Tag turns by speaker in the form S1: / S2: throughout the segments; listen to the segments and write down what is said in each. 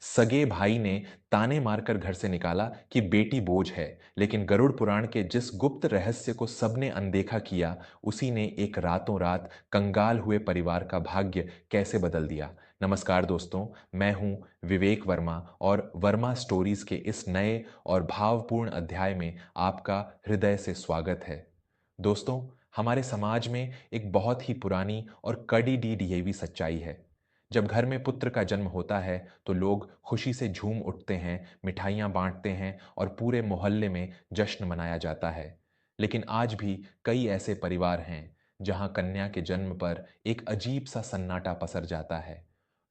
S1: सगे भाई ने ताने मारकर घर से निकाला कि बेटी बोझ है, लेकिन गरुड़ पुराण के जिस गुप्त रहस्य को सबने अनदेखा किया, उसी ने एक रातों रात कंगाल हुए परिवार का भाग्य कैसे बदल दिया। नमस्कार दोस्तों, मैं हूं विवेक वर्मा और वर्मा स्टोरीज के इस नए और भावपूर्ण अध्याय में आपका हृदय से स्वागत है। दोस्तों, हमारे समाज में एक बहुत ही पुरानी और कड़ी डीडीएवी सच्चाई है। जब घर में पुत्र का जन्म होता है तो लोग खुशी से झूम उठते हैं, मिठाइयाँ बांटते हैं और पूरे मोहल्ले में जश्न मनाया जाता है। लेकिन आज भी कई ऐसे परिवार हैं जहां कन्या के जन्म पर एक अजीब सा सन्नाटा पसर जाता है।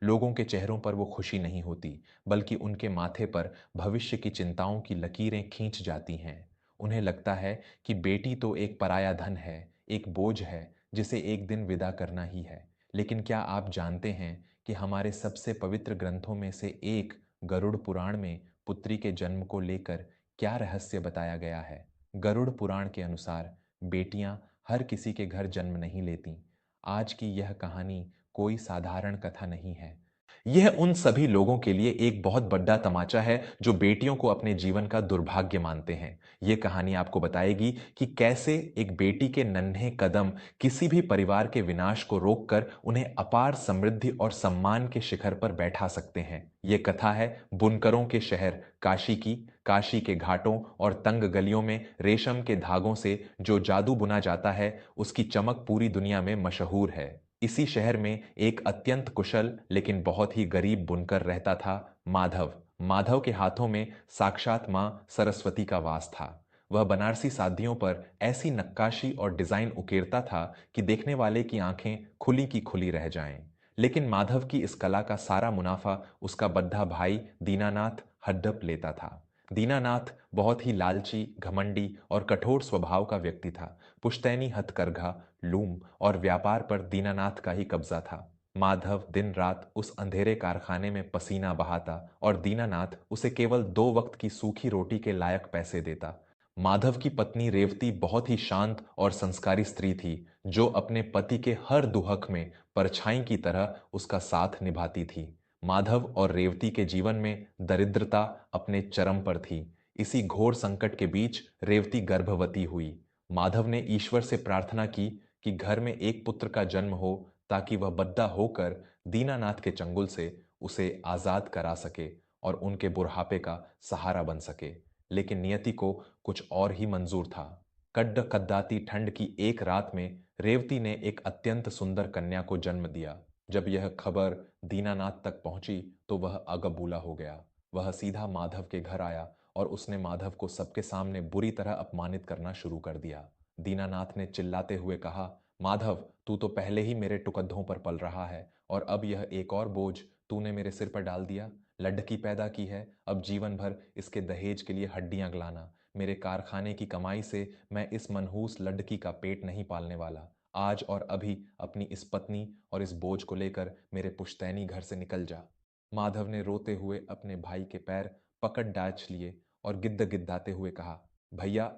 S1: लोगों के चेहरों पर वो खुशी नहीं होती, बल्कि उनके माथे पर भविष्य की चिंताओं की लकीरें खींच जाती हैं। उन्हें लगता है कि बेटी तो एक पराया धन है, एक बोझ है जिसे एक दिन विदा करना ही है। लेकिन क्या आप जानते हैं कि हमारे सबसे पवित्र ग्रंथों में से एक गरुड़ पुराण में पुत्री के जन्म को लेकर क्या रहस्य बताया गया है? गरुड़ पुराण के अनुसार बेटियां हर किसी के घर जन्म नहीं लेती। आज की यह कहानी कोई साधारण कथा नहीं है। यह उन सभी लोगों के लिए एक बहुत बड़ा तमाचा है जो बेटियों को अपने जीवन का दुर्भाग्य मानते हैं। यह कहानी आपको बताएगी कि कैसे एक बेटी के नन्हे कदम किसी भी परिवार के विनाश को रोककर उन्हें अपार समृद्धि और सम्मान के शिखर पर बैठा सकते हैं। यह कथा है बुनकरों के शहर काशी की। काशी के घाटों और तंग गलियों में रेशम के धागों से जो जादू बुना जाता है, उसकी चमक पूरी दुनिया में मशहूर है। इसी शहर में एक अत्यंत कुशल लेकिन बहुत ही गरीब बुनकर रहता था, माधव। माधव के हाथों में साक्षात मां सरस्वती का वास था। वह बनारसी सादियों पर ऐसी नक्काशी और डिजाइन उकेरता था कि देखने वाले की आंखें खुली की खुली रह जाएं। लेकिन माधव की इस कला का सारा मुनाफा उसका बद्धा भाई दीनानाथ हडप लेता था। दीनानाथ बहुत ही लालची, घमंडी और कठोर स्वभाव का व्यक्ति था। पुश्तैनी हथकरघा, लूम और व्यापार पर दीनानाथ का ही कब्जा था। माधव दिन रात उस अंधेरे कारखाने में पसीना बहाता और दीनानाथ उसे केवल 2 वक्त की सूखी रोटी के लायक पैसे देता। माधव की पत्नी रेवती बहुत ही शांत और संस्कारी स्त्री थी, जो अपने पति के हर दुहक में परछाई की तरह उसका साथ निभाती थी। माधव और रेवती के जीवन में दरिद्रता अपने चरम पर थी। इसी घोर संकट के बीच रेवती गर्भवती हुई। माधव ने ईश्वर से प्रार्थना की कि घर में एक पुत्र का जन्म हो, ताकि वह बद्दा होकर दीनानाथ के चंगुल से उसे आजाद करा सके और उनके बुढ़ापे का सहारा बन सके। लेकिन नियति को कुछ और ही मंजूर था। कड्ड कद्दाती ठंड की एक रात में रेवती ने एक अत्यंत सुंदर कन्या को जन्म दिया। जब यह खबर दीनानाथ तक पहुंची तो वह अगबूला हो गया। वह सीधा माधव के घर आया और उसने माधव को सबके सामने बुरी तरह अपमानित करना शुरू कर दिया। दीनानाथ ने चिल्लाते हुए कहा, माधव, तू तो पहले ही मेरे टुकड़ों पर पल रहा है और अब यह एक और बोझ तूने मेरे सिर पर डाल दिया। लड़की पैदा की है, अब जीवन भर इसके दहेज के लिए हड्डियां गलाना। मेरे कारखाने की कमाई से मैं इस मनहूस लड़की का पेट नहीं पालने वाला। आज और अभी अपनी इस पत्नी और इस बोझ को लेकर मेरे पुश्तैनी घर से निकल जा। माधव ने रोते हुए अपने भाई के पैर पकड़ डांच लिए और गिद्द गिद्दाते हुए कहा, भैया,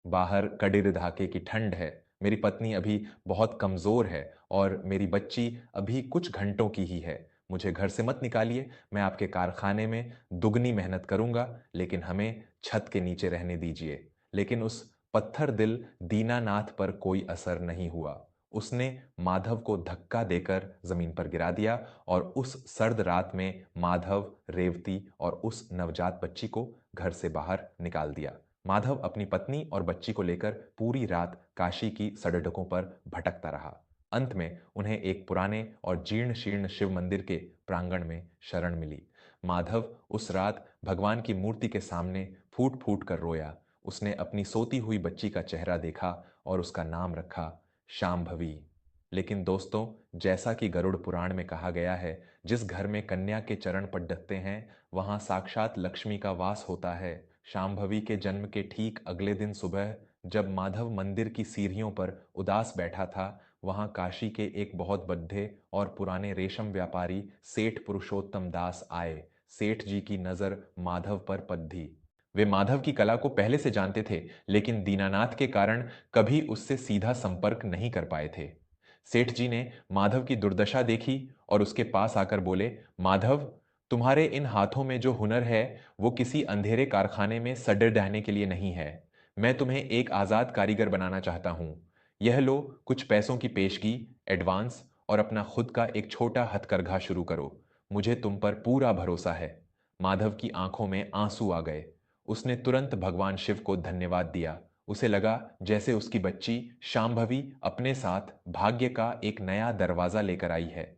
S1: बाहर कड़िर धाके की ठंड है, मेरी पत्नी अभी बहुत कमजोर है और मेरी बच्ची अभी कुछ घंटों की ही है। मुझे घर से मत निकालिए, मैं आपके कारखाने में दुगनी मेहनत करूंगा, लेकिन हमें छत के नीचे रहने दीजिए। लेकिन उस पत्थर दिल दीनानाथ पर कोई असर नहीं हुआ। उसने माधव को धक्का देकर जमीन पर गिरा दिया और उस सर्द रात में माधव, रेवती और उस नवजात बच्ची को घर से बाहर निकाल दिया। माधव अपनी पत्नी और बच्ची को लेकर पूरी रात काशी की सड़कों पर भटकता रहा। अंत में उन्हें एक पुराने और जीर्ण शीर्ण शिव मंदिर के प्रांगण में शरण मिली। माधव उस रात भगवान की मूर्ति के सामने फूट फूट कर रोया। उसने अपनी सोती हुई बच्ची का चेहरा देखा और उसका नाम रखा शांभवी। लेकिन दोस्तों, जैसा कि गरुड़ पुराण में कहा गया है, जिस घर में कन्या के चरण पटकते हैं वहां साक्षात लक्ष्मी का वास होता है। शांभवी के जन्म के ठीक अगले दिन सुबह, जब माधव मंदिर की सीढ़ियों पर उदास बैठा था, वहां काशी के एक बहुत बड्ढे और पुराने रेशम व्यापारी सेठ पुरुषोत्तम दास आए। सेठ जी की नजर माधव पर पड़ी। वे माधव की कला को पहले से जानते थे, लेकिन दीनानाथ के कारण कभी उससे सीधा संपर्क नहीं कर पाए थे। सेठ जी ने माधव की दुर्दशा देखी और उसके पास आकर बोले, माधव, तुम्हारे इन हाथों में जो हुनर है, वो किसी अंधेरे कारखाने में सड़े रहने के लिए नहीं है। मैं तुम्हें एक आज़ाद कारीगर बनाना चाहता हूँ। यह लो कुछ पैसों की पेशगी, एडवांस और अपना खुद का एक छोटा हथकरघा शुरू करो। मुझे तुम पर पूरा भरोसा है। माधव की आंखों में आंसू आ गए। उसने तुरंत भगवान शिव को धन्यवाद दिया। उसे लगा जैसे उसकी बच्ची शांभवी अपने साथ भाग्य का एक नया दरवाजा लेकर आई है।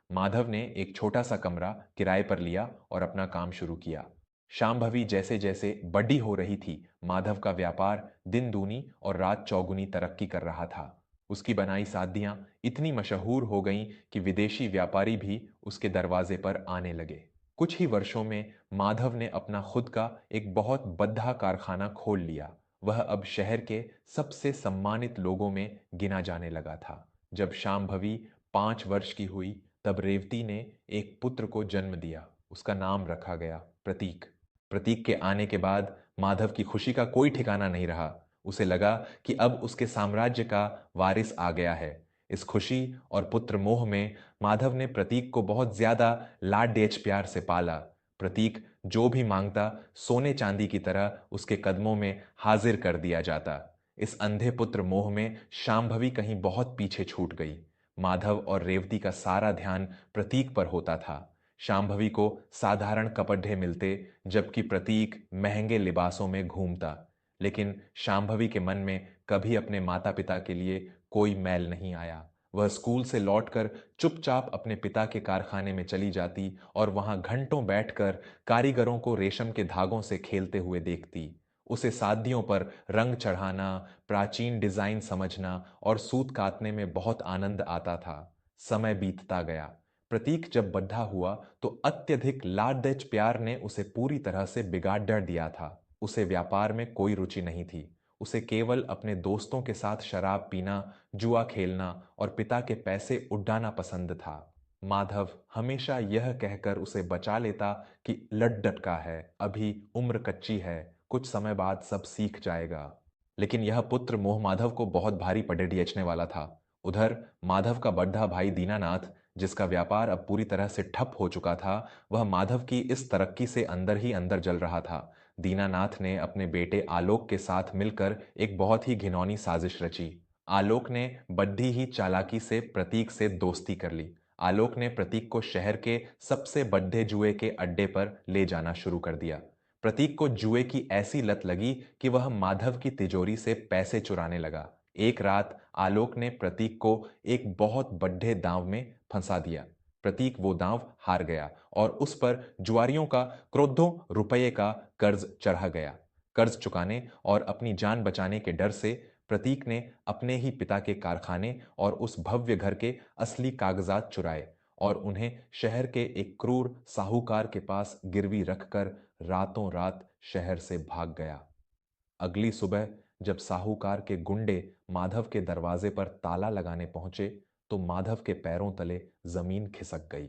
S1: माधव ने एक छोटा सा कमरा किराए पर लिया और अपना काम शुरू किया। शांभवी जैसे जैसे बड़ी हो रही थी, माधव का व्यापार दिन दूनी और रात चौगुनी तरक्की कर रहा था। उसकी बनाई सादियां इतनी मशहूर हो गईं कि विदेशी व्यापारी भी उसके दरवाजे पर आने लगे। कुछ ही वर्षों में माधव ने अपना खुद का एक बहुत बड़ा कारखाना खोल लिया। वह अब शहर के सबसे सम्मानित लोगों में गिना जाने लगा था। जब शांभवी 5 वर्ष की हुई, तब रेवती ने एक पुत्र को जन्म दिया। उसका नाम रखा गया प्रतीक। प्रतीक के आने के बाद माधव की खुशी का कोई ठिकाना नहीं रहा। उसे लगा कि अब उसके साम्राज्य का वारिस आ गया है। इस खुशी और पुत्र मोह में माधव ने प्रतीक को बहुत ज्यादा लाड डेच प्यार से पाला। प्रतीक जो भी मांगता, सोने चांदी की तरह उसके कदमों में हाजिर कर दिया जाता। इस अंधे पुत्र मोह में शांभवी कहीं बहुत पीछे छूट गई। माधव और रेवती का सारा ध्यान प्रतीक पर होता था। शांभवी को साधारण कपड़े मिलते, जबकि प्रतीक महंगे लिबासों में घूमता। लेकिन शांभवी के मन में कभी अपने माता पिता के लिए कोई मैल नहीं आया। वह स्कूल से लौटकर चुपचाप अपने पिता के कारखाने में चली जाती और वहां घंटों बैठकर कारीगरों को रेशम के धागों से खेलते हुए देखती। उसे सादियों पर रंग चढ़ाना, प्राचीन डिजाइन समझना और सूत काटने में बहुत आनंद आता था। समय बीतता गया। प्रतीक जब बड्ढा हुआ तो अत्यधिक लाड प्यार ने उसे पूरी तरह से बिगाड़ दिया था। उसे व्यापार में कोई रुचि नहीं थी। उसे केवल अपने दोस्तों के साथ शराब पीना, जुआ खेलना और पिता के पैसे उड़ाना पसंद था। माधव हमेशा यह कहकर उसे बचा लेता कि लट डटका है, अभी उम्र कच्ची है, कुछ समय बाद सब सीख जाएगा। लेकिन यह पुत्र मोह माधव को बहुत भारी पड़ेडियचने वाला था। उधर माधव का बड़ा भाई दीनानाथ, जिसका व्यापार अब पूरी तरह से ठप हो चुका था, वह माधव की इस तरक्की से अंदर ही अंदर जल रहा था। दीनानाथ ने अपने बेटे आलोक के साथ मिलकर एक बहुत ही घिनौनी साजिश रची। आलोक ने बड्डी ही चालाकी से प्रतीक से दोस्ती कर ली। आलोक ने प्रतीक को शहर के सबसे बड्ढे जुए के अड्डे पर ले जाना शुरू कर दिया। प्रतीक को जुए की ऐसी लत लगी कि वह माधव की तिजोरी से पैसे चुराने लगा। एक रात आलोक ने प्रतीक को एक बहुत बड्ढे दांव में फंसा दिया। प्रतीक वो दांव हार गया और उस पर जुआरियों का क्रोधों रुपये का कर्ज चढ़ा गया। कर्ज चुकाने और अपनी जान बचाने के डर से प्रतीक ने अपने ही पिता के कारखाने और उस भव्य घर के असली कागजात चुराए और उन्हें शहर के एक क्रूर साहूकार के पास गिरवी रखकर रातों रात शहर से भाग गया। अगली सुबह जब साहूकार के गुंडे माधव के दरवाजे पर ताला लगाने पहुंचे, तो माधव के पैरों तले जमीन खिसक गई।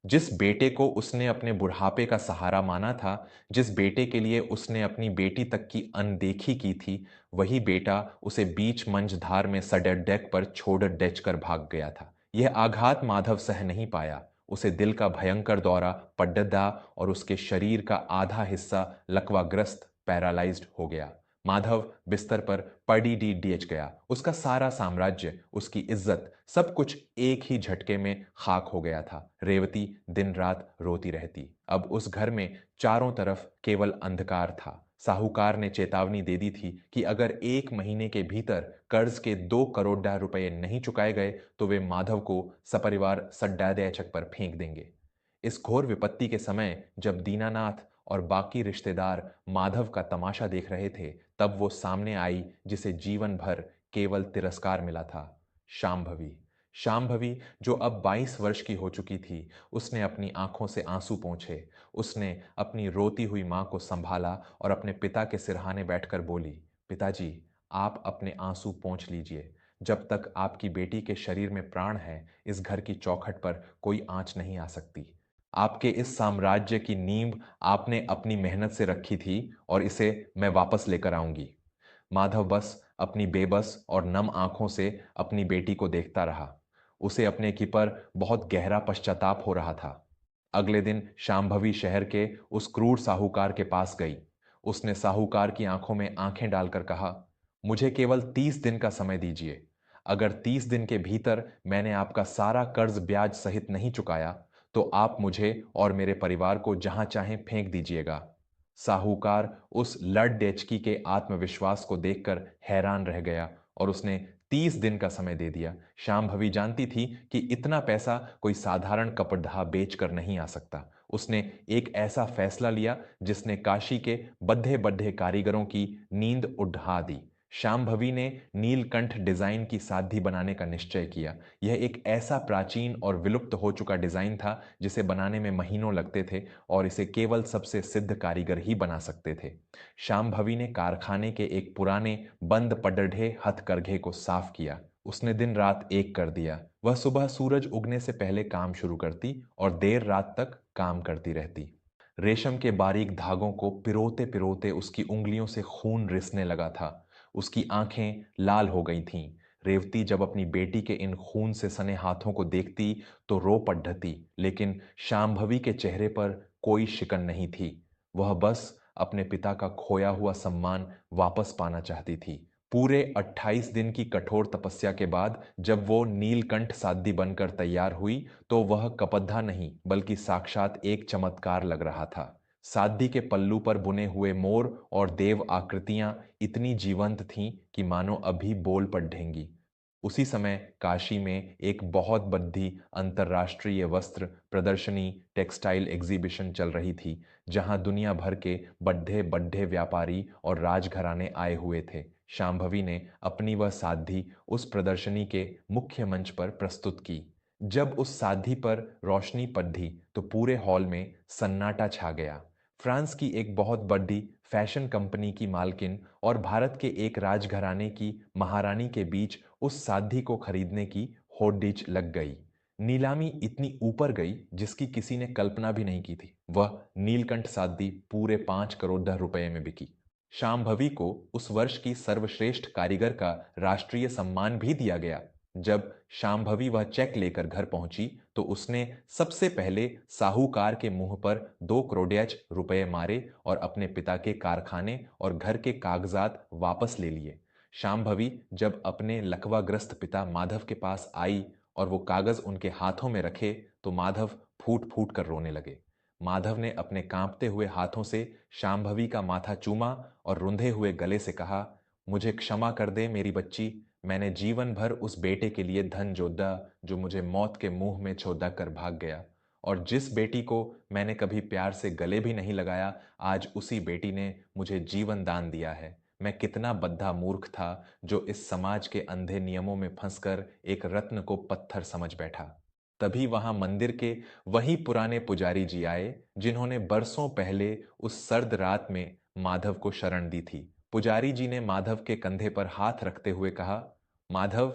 S1: जिस बेटे को उसने अपने बुढ़ापे का सहारा माना था, जिस बेटे के लिए उसने अपनी बेटी तक की अनदेखी की थी, वही बेटा उसे बीच मंझधार में सडर डेक पर छोड़ डेच कर भाग गया था। यह आघात माधव सह नहीं पाया। उसे दिल का भयंकर दौरा पड्डदा और उसके शरीर का आधा हिस्सा लकवाग्रस्त पैरालाइज्ड हो गया। माधव बिस्तर पर पड़ी डी डीएच गया। उसका सारा साम्राज्य, उसकी इज्जत, सब कुछ एक ही झटके में खाक हो गया था। रेवती दिन रात रोती रहती। अब उस घर में चारों तरफ केवल अंधकार था। साहूकार ने चेतावनी दे दी थी कि अगर 1 महीने के भीतर कर्ज के 2 करोड़ रुपए नहीं चुकाए गए तो वे माधव को सपरिवार सड्डादयचक पर फेंक देंगे। इस घोर विपत्ति के समय जब दीनानाथ और बाकी रिश्तेदार माधव का तमाशा देख रहे थे, तब वो सामने आई जिसे जीवन भर केवल तिरस्कार मिला था। शांभवी। शांभवी जो अब 22 वर्ष की हो चुकी थी, उसने अपनी आंखों से आंसू पोंछे। उसने अपनी रोती हुई मां को संभाला और अपने पिता के सिरहाने बैठकर बोली, पिताजी, आप अपने आंसू पोंछ लीजिए। जब तक आपकी बेटी के शरीर में प्राण है, इस घर की चौखट पर कोई आंच नहीं आ सकती। आपके इस साम्राज्य की नींव आपने अपनी मेहनत से रखी थी और इसे मैं वापस लेकर आऊंगी। माधव बस अपनी बेबस और नम आंखों से अपनी बेटी को देखता रहा। उसे अपने की पर बहुत गहरा पश्चाताप हो रहा था। अगले दिन शांभवी शहर के उस क्रूर साहूकार के पास गई। उसने साहूकार की आंखों में आंखें डालकर कहा, मुझे केवल 30 दिन का समय दीजिए। अगर 30 दिन के भीतर मैंने आपका सारा कर्ज ब्याज सहित नहीं चुकाया तो आप मुझे और मेरे परिवार को जहां चाहें फेंक दीजिएगा। साहूकार उस लड़ डेचकी के आत्मविश्वास को देखकर हैरान रह गया और उसने 30 दिन का समय दे दिया। शांभवी जानती थी कि इतना पैसा कोई साधारण कपड़धा बेच कर नहीं आ सकता। उसने एक ऐसा फैसला लिया जिसने काशी के बड्ढे बड्ढे कारीगरों की नींद उड़ा दी। शांभवी ने नीलकंठ डिजाइन की साधी बनाने का निश्चय किया। यह एक ऐसा प्राचीन और विलुप्त हो चुका डिजाइन था जिसे बनाने में महीनों लगते थे और इसे केवल सबसे सिद्ध कारीगर ही बना सकते थे। शांभवी ने कारखाने के एक पुराने बंद पडढ़े हथकरघे को साफ किया। उसने दिन रात एक कर दिया। वह सुबह सूरज उगने से पहले काम शुरू करती और देर रात तक काम करती रहती। रेशम के बारीक धागों को पिरोते पिरोते उसकी उंगलियों से खून रिसने लगा था। उसकी आंखें लाल हो गई थीं। रेवती जब अपनी बेटी के इन खून से सने हाथों को देखती तो रो पड़ती, लेकिन शांभवी के चेहरे पर कोई शिकन नहीं थी। वह बस अपने पिता का खोया हुआ सम्मान वापस पाना चाहती थी। पूरे 28 दिन की कठोर तपस्या के बाद जब वो नीलकंठ साध्वी बनकर तैयार हुई तो वह कपद्धा नहीं बल्कि साक्षात एक चमत्कार लग रहा था। साध्वी के पल्लू पर बुने हुए मोर और देव आकृतियां इतनी जीवंत थीं कि मानो अभी बोल पड़ेंगी। उसी समय काशी में एक बहुत बड़ी अंतर्राष्ट्रीय वस्त्र प्रदर्शनी टेक्सटाइल एग्जीबिशन चल रही थी, जहां दुनिया भर के बड्ढे बड्ढे व्यापारी और राजघराने आए हुए थे। शांभवी ने अपनी वह साध्वी उस प्रदर्शनी के मुख्य मंच पर प्रस्तुत की। जब उस साध्वी पर रोशनी पड़ी तो पूरे हॉल में सन्नाटा छा गया। फ्रांस की एक बहुत बड़ी फैशन कंपनी की मालकिन और भारत के एक राजघराने की महारानी के बीच उस साध्वी को खरीदने की होड़ लग गई। नीलामी इतनी ऊपर गई जिसकी किसी ने कल्पना भी नहीं की थी। वह नीलकंठ साध्वी पूरे 5 करोड़ रुपए में बिकी। शांभवी को उस वर्ष की सर्वश्रेष्ठ कारीगर का राष्ट्रीय सम्मान भी दिया गया। जब शांभवी वह चेक लेकर घर पहुंची तो उसने सबसे पहले साहूकार के मुंह पर 2 करोड़ रुपए मारे और अपने पिता के कारखाने और घर के कागजात वापस ले लिए। शांभवी जब अपने लकवाग्रस्त पिता माधव के पास आई और वो कागज उनके हाथों में रखे तो माधव फूट फूट कर रोने लगे। माधव ने अपने कांपते हुए हाथों से शांभवी का माथा चूमा और रुंधे हुए गले से कहा, मुझे क्षमा कर दे मेरी बच्ची। मैंने जीवन भर उस बेटे के लिए धन जोता जो मुझे मौत के मुंह में छोड़ा कर भाग गया, और जिस बेटी को मैंने कभी प्यार से गले भी नहीं लगाया, आज उसी बेटी ने मुझे जीवन दान दिया है। मैं कितना बद्धा मूर्ख था जो इस समाज के अंधे नियमों में फंसकर एक रत्न को पत्थर समझ बैठा। तभी वहां मंदिर के वही पुराने पुजारी जी आए जिन्होंने बरसों पहले उस सर्द रात में माधव को शरण दी थी। पुजारी जी ने माधव के कंधे पर हाथ रखते हुए कहा, माधव,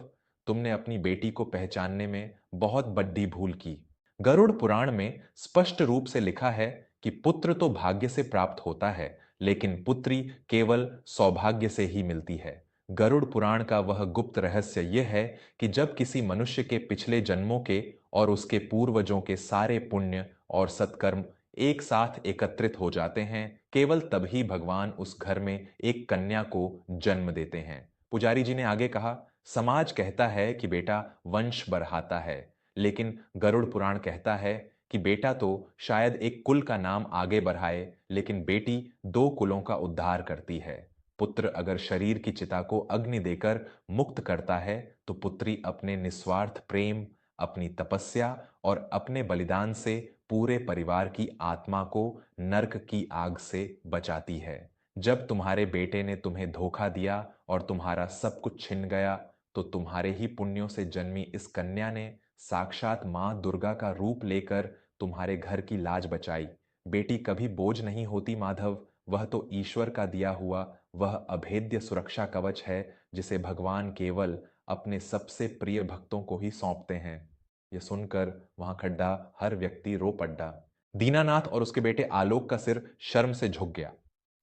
S1: तुमने अपनी बेटी को पहचानने में बहुत बड़ी भूल की। गरुड़ पुराण में स्पष्ट रूप से लिखा है कि पुत्र तो भाग्य से प्राप्त होता है, लेकिन पुत्री केवल सौभाग्य से ही मिलती है। गरुड़ पुराण का वह गुप्त रहस्य यह है कि जब किसी मनुष्य के पिछले जन्मों के और उसके पूर्वजों के सारे पुण्य और सत्कर्म एक साथ एकत्रित हो जाते हैं, केवल तभी भगवान उस घर में एक कन्या को जन्म देते हैं। पुजारी जी ने आगे कहा, समाज कहता है कि बेटा वंश बढ़ाता है, लेकिन गरुड़ पुराण कहता है कि बेटा तो शायद एक कुल का नाम आगे बढ़ाए, लेकिन बेटी 2 कुलों का उद्धार करती है। पुत्र अगर शरीर की चिता को अग्नि देकर मुक्त करता है तो पुत्री अपने निस्वार्थ प्रेम, अपनी तपस्या और अपने बलिदान से पूरे परिवार की आत्मा को नरक की आग से बचाती है। जब तुम्हारे बेटे ने तुम्हें धोखा दिया और तुम्हारा सब कुछ छिन गया तो तुम्हारे ही पुण्यों से जन्मी इस कन्या ने साक्षात मां दुर्गा का रूप लेकर तुम्हारे घर की लाज बचाई। बेटी कभी बोझ नहीं होती माधव, वह तो ईश्वर का दिया हुआ वह अभेद्य सुरक्षा कवच है जिसे भगवान केवल अपने सबसे प्रिय भक्तों को ही सौंपते हैं। यह सुनकर वहां खड़ा हर व्यक्ति रो पड़ा। दीनानाथ और उसके बेटे आलोक का सिर शर्म से झुक गया।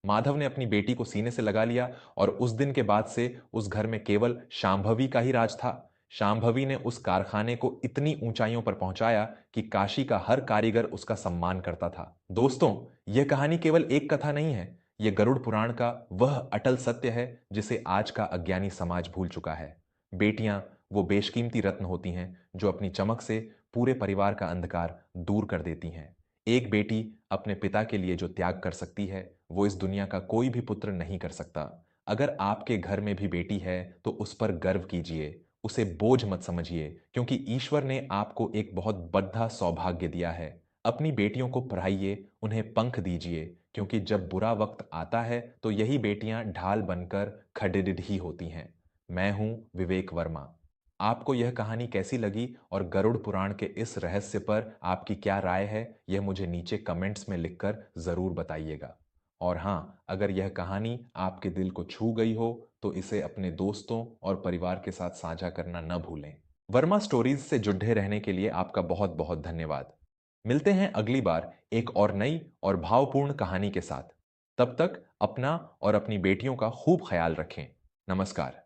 S1: माधव ने अपनी बेटी को सीने से लगा लिया और उस दिन के बाद से उस घर में केवल शांभवी का ही राज था। शांभवी ने उस कारखाने को इतनी ऊंचाइयों पर पहुंचाया कि काशी का हर कारीगर उसका सम्मान करता था। दोस्तों, यह कहानी केवल एक कथा नहीं है, यह गरुड़ पुराण का वह अटल सत्य है जिसे आज का अज्ञानी समाज भूल चुका है। बेटियां वो बेशकीमती रत्न होती हैं जो अपनी चमक से पूरे परिवार का अंधकार दूर कर देती हैं। एक बेटी अपने पिता के लिए जो त्याग कर सकती है, वो इस दुनिया का कोई भी पुत्र नहीं कर सकता। अगर आपके घर में भी बेटी है तो उस पर गर्व कीजिए, उसे बोझ मत समझिए, क्योंकि ईश्वर ने आपको एक बहुत बड़ा सौभाग्य दिया है। अपनी बेटियों को पढ़ाइए, उन्हें पंख दीजिए, क्योंकि जब बुरा वक्त आता है तो यही बेटियां ढाल बनकर खड़िड़िढ़ी होती हैं। मैं हूं विवेक वर्मा। आपको यह कहानी कैसी लगी और गरुड़ पुराण के इस रहस्य पर आपकी क्या राय है, यह मुझे नीचे कमेंट्स में लिखकर ज़रूर बताइएगा। और हाँ, अगर यह कहानी आपके दिल को छू गई हो तो इसे अपने दोस्तों और परिवार के साथ साझा करना न भूलें। वर्मा स्टोरीज से जुड़े रहने के लिए आपका बहुत बहुत धन्यवाद। मिलते हैं अगली बार एक और नई और भावपूर्ण कहानी के साथ। तब तक अपना और अपनी बेटियों का खूब ख्याल रखें। नमस्कार।